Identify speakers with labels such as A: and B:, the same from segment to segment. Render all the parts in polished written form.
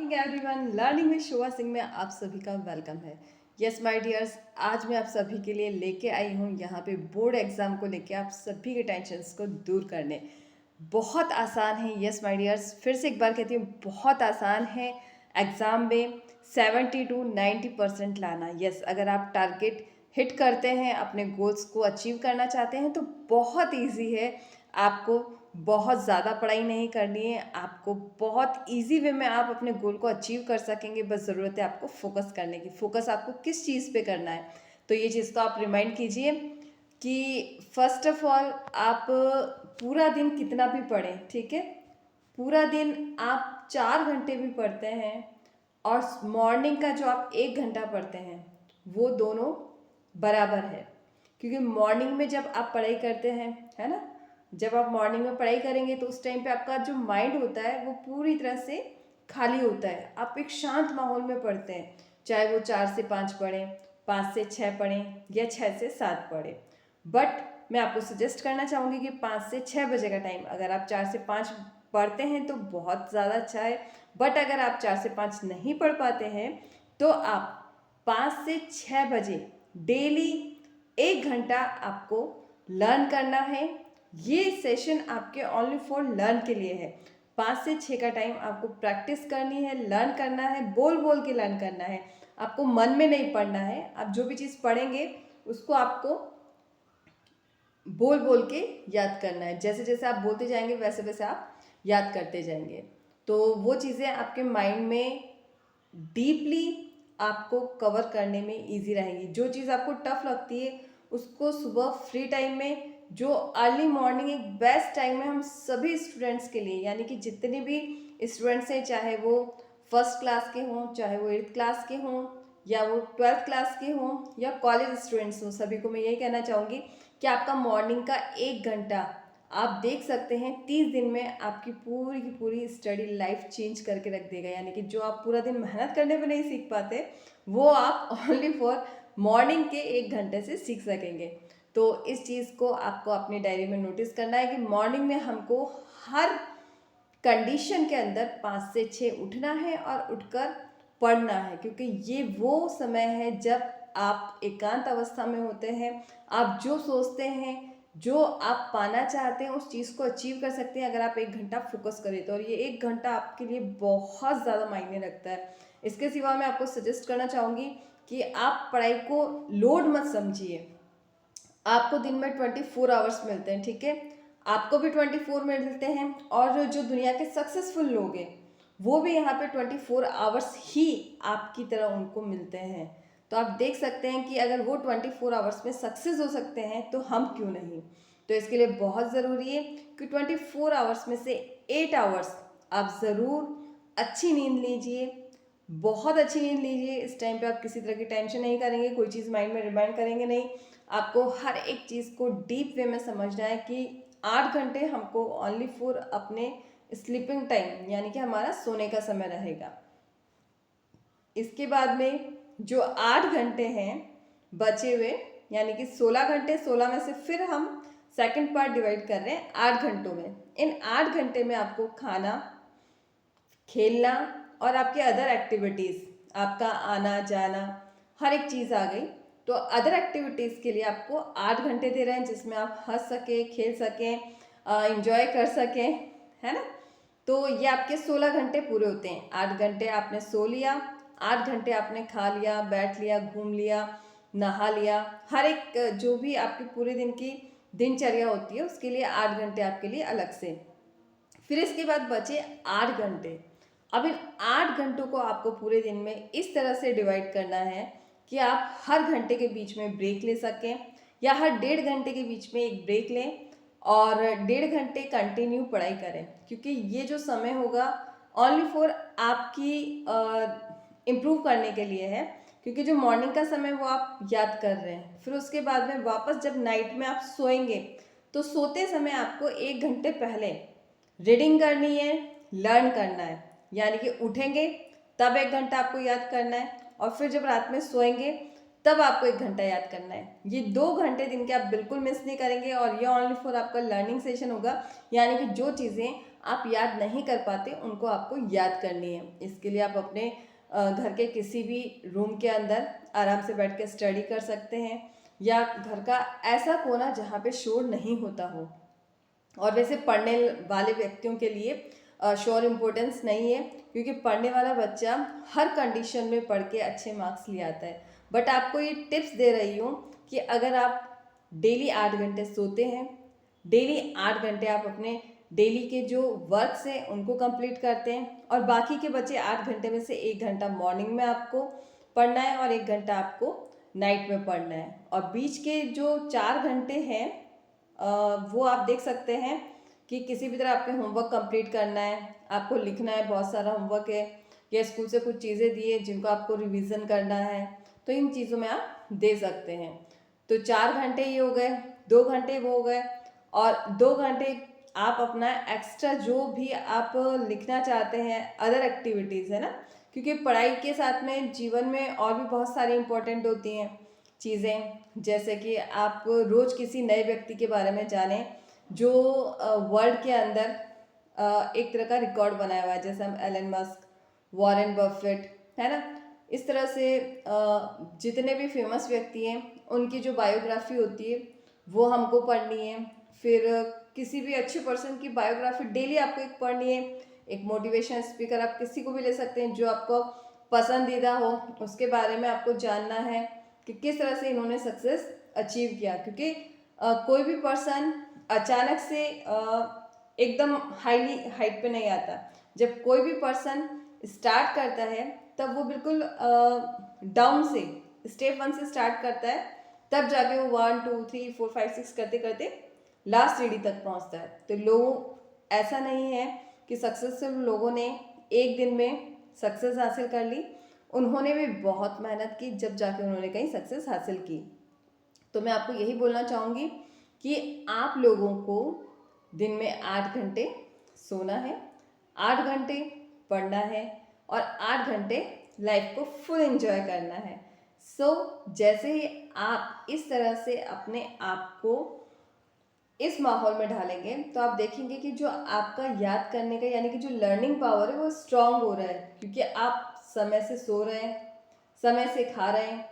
A: Morning everyone, learning with Shobha Singh में आप सभी का वेलकम है। यस माय डियर्स, आज मैं आप सभी के लिए लेके आई हूँ यहाँ पे बोर्ड एग्जाम को लेके आप सभी के टेंशन्स को दूर करने। बहुत आसान है। यस माय डियर्स, फिर से एक बार कहती हूँ, बहुत आसान है एग्ज़ाम में 70 to 90% लाना। यस, अगर आप टारगेट हिट करते हैं, अपने गोल्स को अचीव करना चाहते हैं तो बहुत ईजी है। आपको बहुत ज़्यादा पढ़ाई नहीं करनी है, आपको बहुत इजी वे में आप अपने गोल को अचीव कर सकेंगे। बस ज़रूरत है आपको फोकस करने की। फोकस आपको किस चीज़ पे करना है, तो ये चीज़ को आप रिमाइंड कीजिए कि फर्स्ट ऑफ ऑल आप पूरा दिन कितना भी पढ़ें, ठीक है। पूरा दिन आप 4 घंटे भी पढ़ते हैं और मॉर्निंग का जो आप 1 घंटा पढ़ते हैं, वो दोनों बराबर है। क्योंकि मॉर्निंग में जब आप पढ़ाई करते हैं, है ना, जब आप मॉर्निंग में पढ़ाई करेंगे तो उस टाइम पे आपका जो माइंड होता है वो पूरी तरह से खाली होता है। आप एक शांत माहौल में पढ़ते हैं, चाहे वो 4 से 5 पढ़ें, 5 से 6 पढ़ें या 6 से 7 पढ़ें। बट मैं आपको सजेस्ट करना चाहूँगी कि 5 से 6 बजे का टाइम, अगर आप 4 से 5 पढ़ते हैं तो बहुत ज़्यादा अच्छा है। बट अगर आप 4 से 5 नहीं पढ़ पाते हैं तो आप 5 से 6 बजे डेली 1 घंटा आपको लर्न करना है। ये सेशन आपके ओनली फॉर लर्न के लिए है। 5 से 6 का टाइम आपको प्रैक्टिस करनी है, लर्न करना है, बोल बोल के लर्न करना है। आपको मन में नहीं पढ़ना है। आप जो भी चीज़ पढ़ेंगे उसको आपको बोल बोल के याद करना है। जैसे जैसे आप बोलते जाएंगे वैसे वैसे आप याद करते जाएंगे, तो वो चीज़ें आपके माइंड में डीपली आपको कवर करने में इजी रहेंगी। जो चीज़ आपको टफ लगती है उसको सुबह फ्री टाइम में, जो अर्ली मॉर्निंग एक बेस्ट टाइम है हम सभी स्टूडेंट्स के लिए, यानी कि जितने भी स्टूडेंट्स हैं, चाहे वो फर्स्ट क्लास के हों, चाहे वो 8th क्लास के हों, या वो 12th क्लास के हों, या कॉलेज स्टूडेंट्स हों, सभी को मैं यही कहना चाहूँगी कि आपका मॉर्निंग का 1 घंटा आप देख सकते हैं 30 दिन में आपकी पूरी की पूरी स्टडी लाइफ चेंज करके रख देगा। यानी कि जो आप पूरा दिन मेहनत करने में नहीं सीख पाते वो आप ओनली फॉर मॉर्निंग के 1 घंटे से सीख सकेंगे। तो इस चीज़ को आपको अपनी डायरी में नोटिस करना है कि मॉर्निंग में हमको हर कंडीशन के अंदर 5 से 6 उठना है और उठकर पढ़ना है। क्योंकि ये वो समय है जब आप एकांत अवस्था में होते हैं। आप जो सोचते हैं, जो आप पाना चाहते हैं, उस चीज़ को अचीव कर सकते हैं अगर आप 1 घंटा फोकस करें तो। और ये 1 घंटा आपके लिए बहुत ज़्यादा मायने रखता है। इसके सिवा मैं आपको सजेस्ट करना चाहूँगी कि आप पढ़ाई को लोड मत समझिए। आपको दिन में 24 आवर्स मिलते हैं, ठीक है। आपको भी 24 मिलते हैं, और जो दुनिया के सक्सेसफुल लोग हैं वो भी यहाँ पे 24 आवर्स ही आपकी तरह उनको मिलते हैं। तो आप देख सकते हैं कि अगर वो 24 आवर्स में सक्सेस हो सकते हैं तो हम क्यों नहीं। तो इसके लिए बहुत ज़रूरी है कि 24 आवर्स में से 8 आवर्स आप ज़रूर अच्छी नींद लीजिए, बहुत अच्छी नींद लीजिए। इस टाइम पे आप किसी तरह की टेंशन नहीं करेंगे, कोई चीज़ माइंड में रिमाइंड करेंगे नहीं। आपको हर एक चीज़ को डीप वे में समझना है कि 8 घंटे हमको ओनली फॉर अपने स्लीपिंग टाइम, यानी कि हमारा सोने का समय रहेगा। इसके बाद में जो 8 घंटे हैं बचे हुए, यानी कि 16 घंटे, 16 में से फिर हम सेकंड पार्ट डिवाइड कर रहे हैं 8 घंटों में। इन 8 घंटे में आपको खाना, खेलना और आपके अदर एक्टिविटीज़, आपका आना जाना हर एक चीज़ आ गई। तो अदर एक्टिविटीज़ के लिए आपको 8 घंटे दे रहे हैं जिसमें आप हंस सकें, खेल सकें, इंजॉय कर सकें, है ना। तो ये आपके 16 घंटे पूरे होते हैं। 8 घंटे आपने सो लिया, 8 घंटे आपने खा लिया, बैठ लिया, घूम लिया, नहा लिया, हर एक जो भी आपके पूरे दिन की दिनचर्या होती है उसके लिए 8 घंटे आपके लिए अलग से। फिर इसके बाद बचे 8 घंटे। अब इन 8 घंटों को आपको पूरे दिन में इस तरह से डिवाइड करना है कि आप हर घंटे के बीच में ब्रेक ले सकें, या हर 1.5 घंटे के बीच में एक ब्रेक लें और 1.5 घंटे कंटिन्यू पढ़ाई करें। क्योंकि ये जो समय होगा ओनली फॉर आपकी इम्प्रूव करने के लिए है। क्योंकि जो मॉर्निंग का समय वो आप याद कर रहे हैं, फिर उसके बाद में वापस जब नाइट में आप सोएंगे तो सोते समय आपको 1 घंटे पहले रीडिंग करनी है, लर्न करना है। यानी कि उठेंगे तब 1 घंटा आपको याद करना है, और फिर जब रात में सोएंगे तब आपको 1 घंटा याद करना है। ये 2 घंटे दिन के आप बिल्कुल मिस नहीं करेंगे, और ये ओनली फॉर आपका लर्निंग सेशन होगा। यानी कि जो चीज़ें आप याद नहीं कर पाते उनको आपको याद करनी है। इसके लिए आप अपने घर के किसी भी रूम के अंदर आराम से बैठ के स्टडी कर सकते हैं, या घर का ऐसा कोना जहाँ पे शोर नहीं होता हो। और वैसे पढ़ने वाले व्यक्तियों के लिए श्योर इम्पोर्टेंस नहीं है, क्योंकि पढ़ने वाला बच्चा हर कंडीशन में पढ़ के अच्छे मार्क्स ले आता है। बट आपको ये टिप्स दे रही हूँ कि अगर आप डेली 8 घंटे सोते हैं, डेली 8 घंटे आप अपने डेली के जो वर्क्स हैं उनको कंप्लीट करते हैं, और बाकी के बचे 8 घंटे में से 1 घंटा मॉर्निंग में आपको पढ़ना है और 1 घंटा आपको नाइट में पढ़ना है। और बीच के जो 4 घंटे हैं वो आप देख सकते हैं कि किसी भी तरह आपके होमवर्क कंप्लीट करना है, आपको लिखना है, बहुत सारा होमवर्क है, या स्कूल से कुछ चीज़ें दी है जिनको आपको रिवीजन करना है, तो इन चीज़ों में आप दे सकते हैं। तो 4 घंटे ये हो गए, 2 घंटे वो हो गए, और 2 घंटे आप अपना एक्स्ट्रा जो भी आप लिखना चाहते हैं, अदर एक्टिविटीज़ है ना, क्योंकि पढ़ाई के साथ में जीवन में और भी बहुत सारी इंपॉर्टेंट होती हैं चीज़ें, जैसे कि आप रोज़ किसी नए व्यक्ति के बारे में जानें जो वर्ल्ड के अंदर एक तरह का रिकॉर्ड बनाया हुआ है, जैसे हम एलन मस्क, वॉरेन बफेट, है ना, इस तरह से जितने भी फेमस व्यक्ति हैं उनकी जो बायोग्राफी होती है वो हमको पढ़नी है। फिर किसी भी अच्छे पर्सन की बायोग्राफी डेली आपको एक पढ़नी है। एक मोटिवेशन स्पीकर आप किसी को भी ले सकते हैं जो आपको पसंदीदा हो, उसके बारे में आपको जानना है कि किस तरह से इन्होंने सक्सेस अचीव किया, क्योंकि कोई भी पर्सन अचानक से एकदम हाईली हाइट पे नहीं आता। जब कोई भी पर्सन स्टार्ट करता है तब वो बिल्कुल डाउन से, स्टेप 1 से स्टार्ट करता है, तब जाके वो 1 2 3 4 5 6 करते करते लास्ट सीढ़ी तक पहुंचता है। तो लोग ऐसा नहीं है कि सक्सेसफुल लोगों ने एक दिन में सक्सेस हासिल कर ली, उन्होंने भी बहुत मेहनत की, जब जाके उन्होंने कहीं सक्सेस हासिल की। तो मैं आपको यही बोलना चाहूँगी कि आप लोगों को दिन में 8 घंटे सोना है, 8 घंटे पढ़ना है, और 8 घंटे लाइफ को फुल एंजॉय करना है। जैसे ही आप इस तरह से अपने आप को इस माहौल में ढालेंगे तो आप देखेंगे कि जो आपका याद करने का यानी कि जो लर्निंग पावर है वो स्ट्रांग हो रहा है, क्योंकि आप समय से सो रहे हैं, समय से खा रहे हैं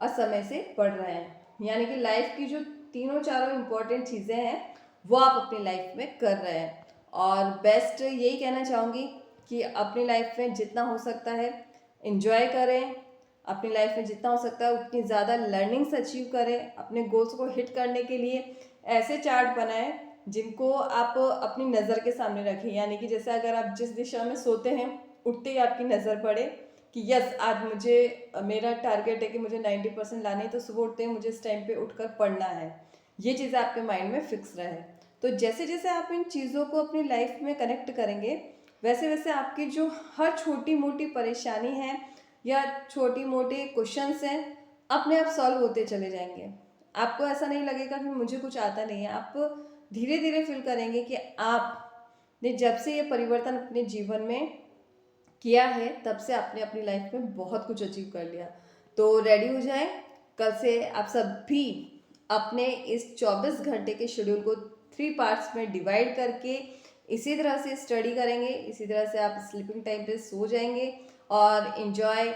A: और समय से पढ़ रहे हैं। यानी कि लाइफ की जो तीनों चारों इम्पोर्टेंट चीज़ें हैं वो आप अपनी लाइफ में कर रहे हैं। और बेस्ट यही कहना चाहूँगी कि अपनी लाइफ में जितना हो सकता है इन्जॉय करें, अपनी लाइफ में जितना हो सकता है उतनी ज़्यादा लर्निंग्स अचीव करें। अपने गोल्स को हिट करने के लिए ऐसे चार्ट बनाएं जिनको आप अपनी नज़र के सामने रखें, यानी कि जैसे अगर आप जिस दिशा में सोते हैं उठते ही आपकी नज़र पड़े कि यस आज मुझे मेरा टारगेट है कि मुझे 90% लाने हैं, तो सुबह उठते ही मुझे इस टाइम पे उठकर पढ़ना है। ये चीज़ें आपके माइंड में फिक्स रहे। तो जैसे जैसे आप इन चीज़ों को अपनी लाइफ में कनेक्ट करेंगे वैसे वैसे आपकी जो हर छोटी मोटी परेशानी है या छोटी मोटी क्वेश्चंस हैं अपने आप सॉल्व होते चले जाएंगे। आपको ऐसा नहीं लगेगा कि मुझे कुछ आता नहीं है। आप धीरे धीरे फील करेंगे कि आपने जब से ये परिवर्तन अपने जीवन में किया है तब से आपने अपनी लाइफ में बहुत कुछ अचीव कर लिया। तो रेडी हो जाएं, कल से आप सब भी अपने इस 24 घंटे के शेड्यूल को 3 पार्ट्स में डिवाइड करके इसी तरह से स्टडी करेंगे, इसी तरह से आप स्लीपिंग टाइम पे सो जाएंगे और इन्जॉय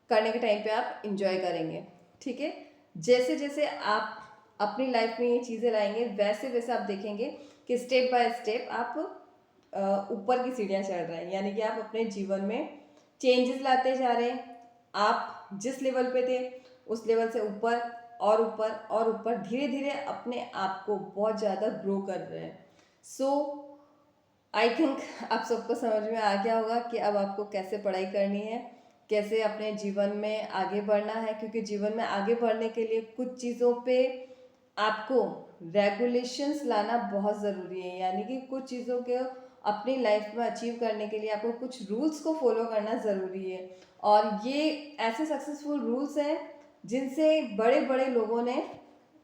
A: करने के टाइम पे आप इन्जॉय करेंगे। ठीक है, जैसे जैसे आप अपनी लाइफ में ये चीज़ें लाएंगे वैसे वैसे आप देखेंगे कि स्टेप बाय स्टेप आप ऊपर की सीढ़ियाँ चढ़ रहे हैं, यानी कि आप अपने जीवन में चेंजेस लाते जा रहे हैं। आप जिस लेवल पे थे उस लेवल से ऊपर और ऊपर और ऊपर धीरे धीरे अपने आप को बहुत ज़्यादा ग्रो कर रहे हैं। आई थिंक आप सबको समझ में आ गया होगा कि अब आपको कैसे पढ़ाई करनी है, कैसे अपने जीवन में आगे बढ़ना है, क्योंकि जीवन में आगे बढ़ने के लिए कुछ चीज़ों पे आपको रेगुलेशंस लाना बहुत ज़रूरी है। यानी कि कुछ चीज़ों के अपनी लाइफ में अचीव करने के लिए आपको कुछ रूल्स को फॉलो करना ज़रूरी है, और ये ऐसे सक्सेसफुल रूल्स हैं जिनसे बड़े बड़े लोगों ने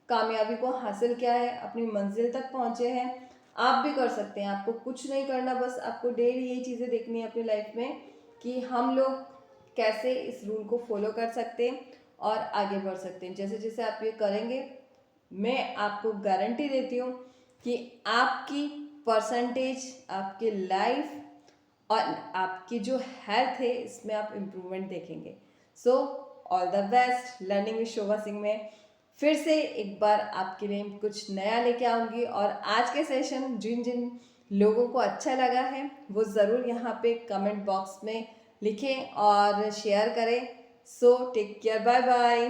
A: कामयाबी को हासिल किया है, अपनी मंजिल तक पहुँचे हैं। आप भी कर सकते हैं। आपको कुछ नहीं करना, बस आपको डेली ये चीज़ें देखनी है अपनी लाइफ में कि हम लोग कैसे इस रूल को फॉलो कर सकते हैं और आगे बढ़ सकते हैं। जैसे जैसे आप ये करेंगे मैं आपको गारंटी देती हूँ कि आपकी परसेंटेज आपके लाइफ और आपकी जो हेल्थ है इसमें आप इम्प्रूवमेंट देखेंगे। So all the best. Learning with Shobha Singh में फिर से एक बार आपके लिए कुछ नया लेके आऊँगी, और आज के सेशन जिन जिन लोगों को अच्छा लगा है वो ज़रूर यहाँ पे कमेंट बॉक्स में लिखें और शेयर करें। So take care, bye bye.